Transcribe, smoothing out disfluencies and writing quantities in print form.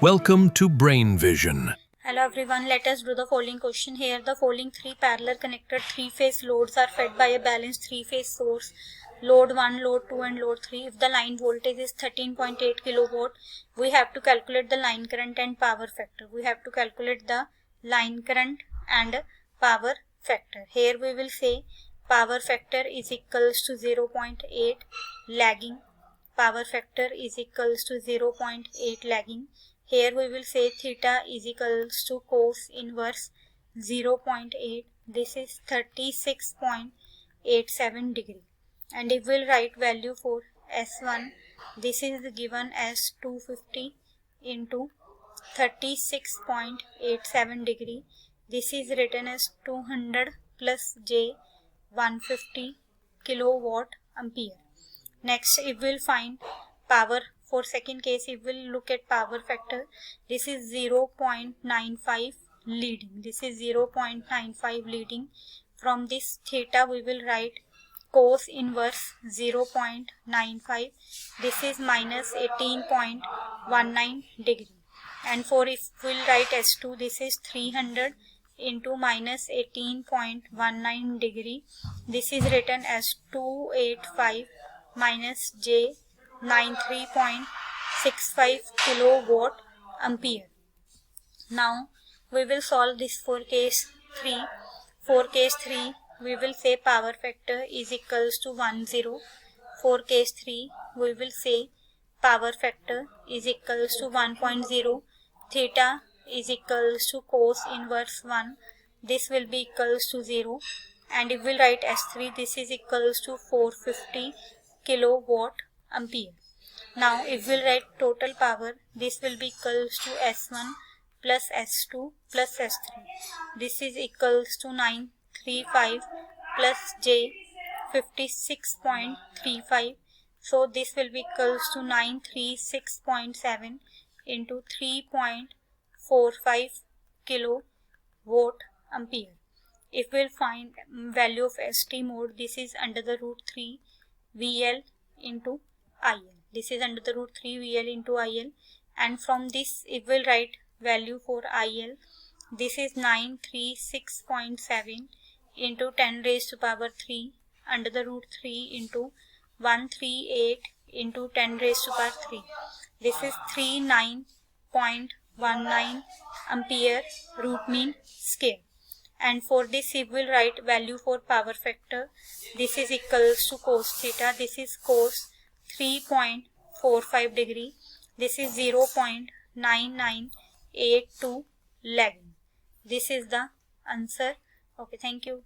Welcome to Brain Vision. Hello everyone, let us do the following question. Here the following three parallel connected three-phase loads are fed by a balanced three-phase source, load 1, load 2 and load 3. If the line voltage is 13.8 kilowatt, we have to calculate the line current and power factor. We have to calculate the line current and power factor. Here we will say power factor is equals to 0.8 lagging. Power factor is equals to 0.8 lagging. Here we will say theta is equals to cos inverse 0.8. This is 36.87 degree. And if we'll write value for S1, this is given as 250 into 36.87 degree. This is written as 200 plus J 150 kilowatt ampere. Next, if we'll find power for second case, if we'll look at power factor, this is 0.95 leading. This is 0.95 leading. From this theta, we will write cos inverse 0.95. This is minus 18.19 degree. And for if we'll write S2, this is 300 into minus 18.19 degree. This is written as 285 minus J 93.65 kilowatt ampere. Now we will solve this for case 3. For case 3 we will say power factor is equals to 10. For case 3 we will say power factor is equals to 1.0. Theta is equals to cos inverse 1. This will be equals to 0. And if we write S3, this is equals to 450 kilowatt ampere. Now if we'll write total power, this will be equals to S1 plus S2 plus S3. This is equals to 935 plus J 56.35. So this will be equals to 936.7 into 3.45 kilowatt ampere. If we'll find value of ST mode, this is under the root 3 VL into IL. This is under the root 3 VL into IL. And from this, if we'll write value for IL, this is 936.7 into 10 raised to power 3 under the root 3 into 138 into 10 raised to power 3. This is 39.19 ampere root mean square. And for this, if we'll write value for power factor, this is equals to cos theta. This is cos 3.45 degree. This is 0.9982 lagging. This is the answer. Okay, thank you.